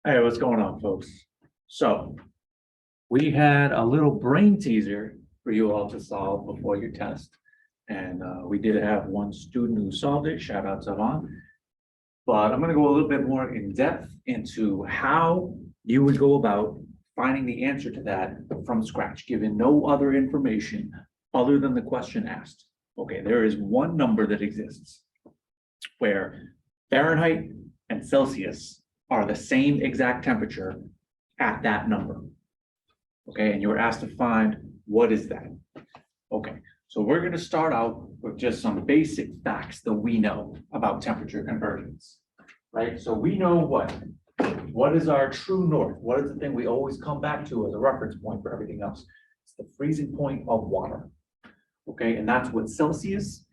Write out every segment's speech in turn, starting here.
Hey, what's going on, folks? So we had a little brain teaser for you all to solve before your test. And we did have one student who solved it. Shout out to Vaughn. But I'm going to go a little bit more in depth into how you would go about finding the answer to that from scratch, given no other information other than the question asked. Okay, there is one number that exists where Fahrenheit and Celsius are the same exact temperature at that number. Okay, and you were asked to find what is that. Okay, so we're going to start out with just some basic facts that we know about temperature conversions, right? So we know what is our true north? What is the thing we always come back to as a reference point for everything else? It's the freezing point of water. Okay, and that's what Celsius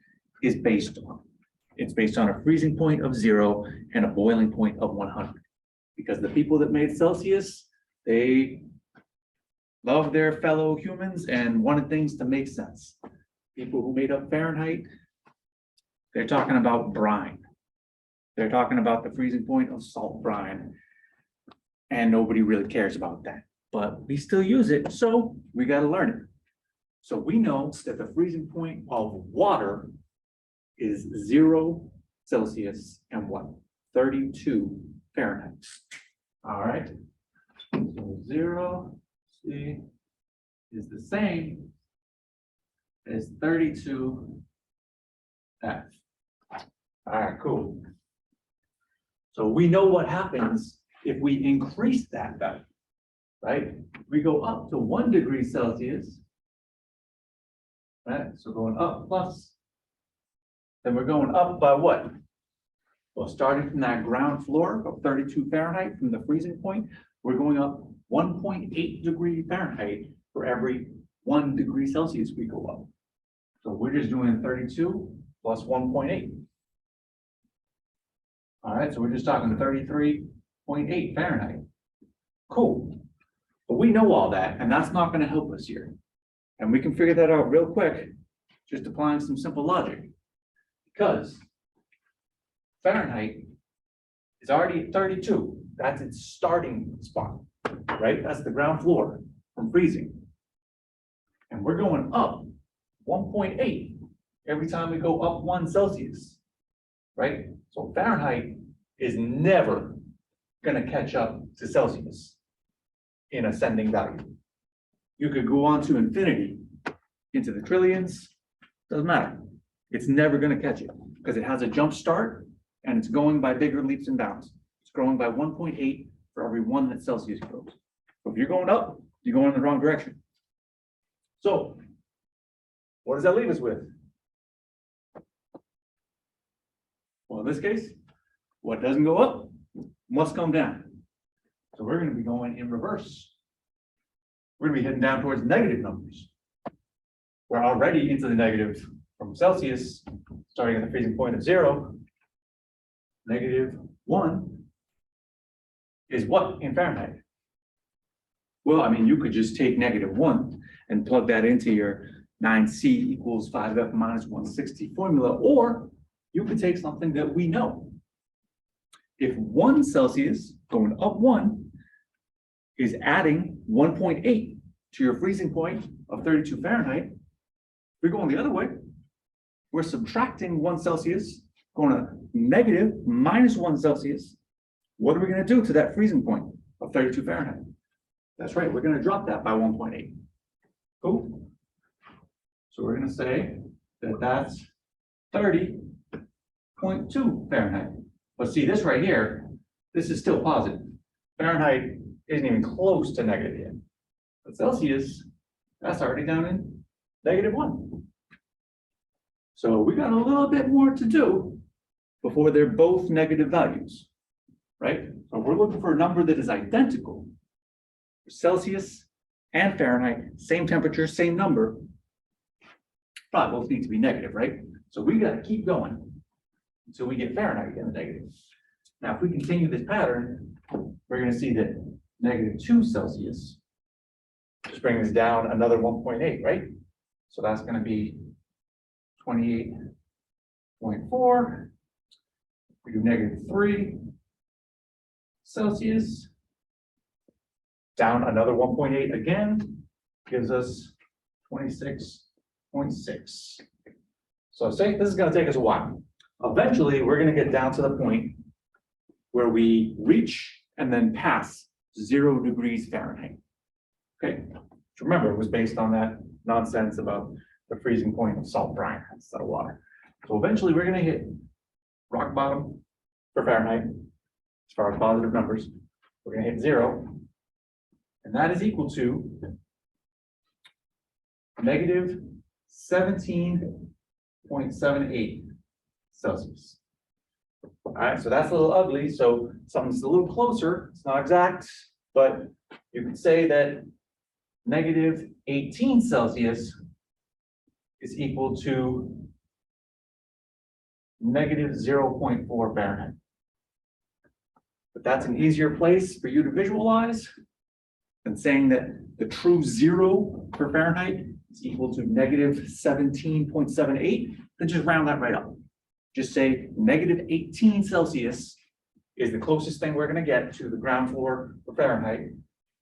is based on. It's based on a freezing point of 0 and a boiling point of 100. Because the people that made Celsius, they love their fellow humans and wanted things to make sense. People who made up Fahrenheit, they're talking about brine. They're talking about the freezing point of salt brine. And nobody really cares about that. But we still use it, so we got to learn it. So we know that the freezing point of water is 0 Celsius and what? 32 Fahrenheit. All right. So 0 C is the same as 32 F. All right, cool. So we know what happens if we increase that value, right? We go up to 1 degree Celsius, right? So going up plus, then we're going up by what? Well, starting from that ground floor of 32 Fahrenheit from the freezing point, we're going up 1.8 degree Fahrenheit for every 1 degree Celsius we go up. So we're just doing 32 plus 1.8. All right, so we're just talking 33.8 Fahrenheit. Cool. But we know all that, and that's not going to help us here. And we can figure that out real quick, just applying some simple logic. Because Fahrenheit is already at 32. That's its starting spot, right? That's the ground floor from freezing. And we're going up 1.8 every time we go up 1 Celsius, right? So Fahrenheit is never going to catch up to Celsius in ascending value. You could go on to infinity, into the trillions, doesn't matter. It's never going to catch it because it has a jump start and it's going by bigger leaps and bounds. It's growing by 1.8 for every 1 that Celsius grows. So if you're going up, you're going in the wrong direction. So what does that leave us with? Well, in this case, what doesn't go up must come down. So we're going to be going in reverse. We're going to be heading down towards negative numbers. We're already into the negative from Celsius, starting at the freezing point of 0. -1 is what in Fahrenheit? Well, I mean, you could just take -1 and plug that into your 9C equals 5F minus 160 formula, or you could take something that we know. If 1 Celsius going up 1 is adding 1.8 to your freezing point of 32 Fahrenheit, we're going the other way. We're subtracting 1 Celsius, going to negative -1 Celsius. What are we going to do to that freezing point of 32 Fahrenheit? That's right, we're going to drop that by 1.8. Cool. So we're going to say that that's 30.2 Fahrenheit. But see, this right here, this is still positive. Fahrenheit isn't even close to negative yet. But Celsius, that's already down in -1. So we got a little bit more to do before they're both negative values, right? So we're looking for a number that is identical for Celsius and Fahrenheit, same temperature, same number. Probably both need to be negative, right? So we got to keep going until we get Fahrenheit in the negative. Now, if we continue this pattern, we're going to see that -2 Celsius just brings down another 1.8, right? So that's going to be 28.4. We do -3 Celsius. Down another 1.8 again, gives us 26.6. So say this is going to take us a while. Eventually, we're going to get down to the point where we reach and then pass 0 degrees Fahrenheit. Okay, so remember, it was based on that nonsense about the freezing point of salt brine instead of water. So eventually, we're going to hit rock bottom for Fahrenheit as far as positive numbers. We're going to hit 0, and that is equal to negative 17.78 Celsius. All right, so that's a little ugly. So something's a little closer. It's not exact, but you could say that negative 18 Celsius is equal to negative 0.4 Fahrenheit. But that's an easier place for you to visualize than saying that the true 0 for Fahrenheit is equal to negative 17.78. Then just round that right up. Just say negative 18 Celsius is the closest thing we're going to get to the ground floor for Fahrenheit.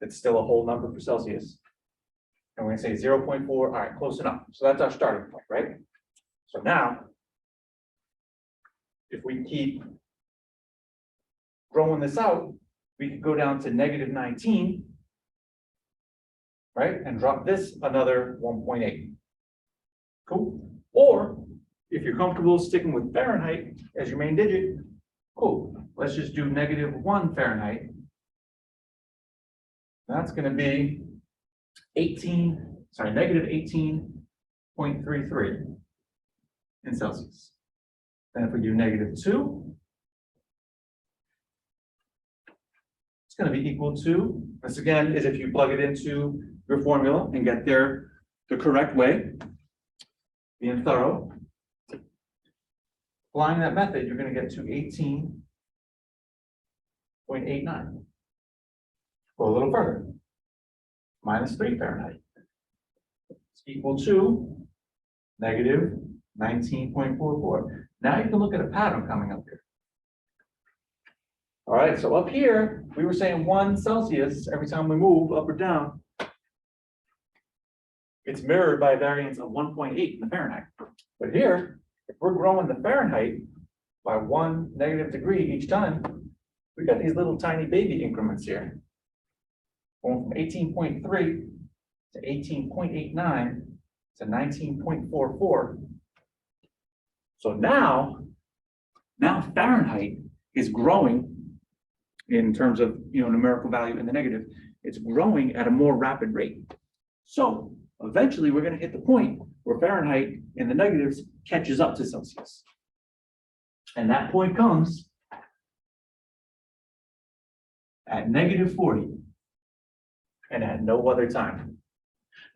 That's still a whole number for Celsius. And we're going to say 0.4. All right, close enough. So that's our starting point, right? So now, if we keep growing this out, we could go down to negative 19, right? And drop this another 1.8. Cool. Or if you're comfortable sticking with Fahrenheit as your main digit, cool. Let's just do negative 1 Fahrenheit. That's going to be negative 18.33 in Celsius. Then if we do negative 2, it's going to be equal to, this again is if you plug it into your formula and get there the correct way, being thorough. Applying that method, you're going to get to 18.89. Go a little further. Minus 3 Fahrenheit. It's equal to negative 19.44. Now you can look at a pattern coming up here. All right, so up here, we were saying 1 Celsius every time we move up or down. It's mirrored by a variance of 1.8 in the Fahrenheit. But here, if we're growing the Fahrenheit by 1 negative degree each time, we got these little tiny baby increments here. Going from 18.3 to 18.89 to 19.44. So now Fahrenheit is growing in terms of numerical value in the negative. It's growing at a more rapid rate. So eventually we're going to hit the point where Fahrenheit in the negatives catches up to Celsius. And that point comes at negative 40 and at no other time.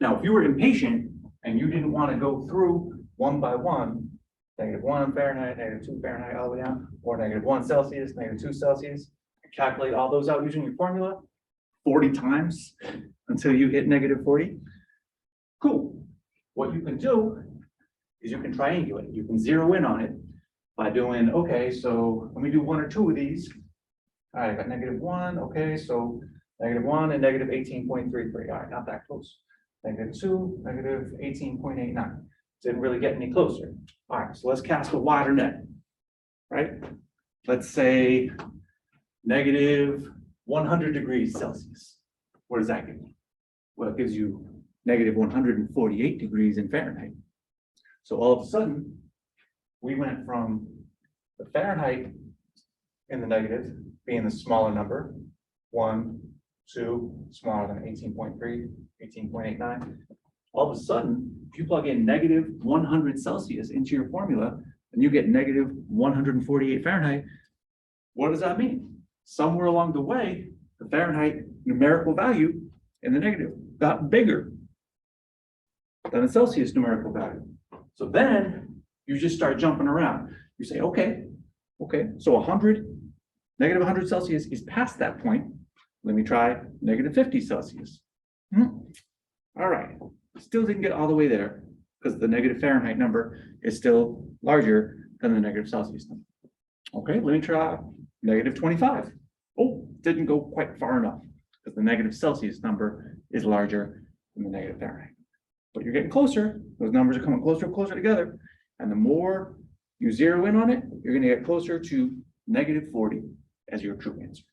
Now, if you were impatient and you didn't want to go through one by one, negative 1 Fahrenheit, negative 2 Fahrenheit all the way down, or negative 1 Celsius, negative 2 Celsius, and calculate all those out using your formula 40 times until you hit negative 40. Cool. What you can do is you can triangulate. You can zero in on it by doing, okay, so let me do 1 or 2 of these. All right, I got negative 1. Okay, so negative 1 and negative 18.33. All right, not that close. Negative 2, negative 18.89. Didn't really get any closer. All right, so let's cast a wider net, right? Let's say negative 100 degrees Celsius. What does that give you? Well, it gives you negative 148 degrees in Fahrenheit. So all of a sudden, we went from the Fahrenheit in the negative being the smaller number, 1, 2, smaller than 18.3, 18.89. All of a sudden, if you plug in negative 100 Celsius into your formula, and you get negative 148 Fahrenheit, what does that mean? Somewhere along the way, the Fahrenheit numerical value in the negative got bigger than the Celsius numerical value. So then you just start jumping around. You say, okay, so negative 100 Celsius is past that point. Let me try negative 50 Celsius. All right, still didn't get all the way there because the negative Fahrenheit number is still larger than the negative Celsius number. Okay, let me try negative 25. Oh, didn't go quite far enough because the negative Celsius number is larger than the negative Fahrenheit. But you're getting closer, those numbers are coming closer and closer together, and the more you zero in on it, you're gonna get closer to -40 as your true answer.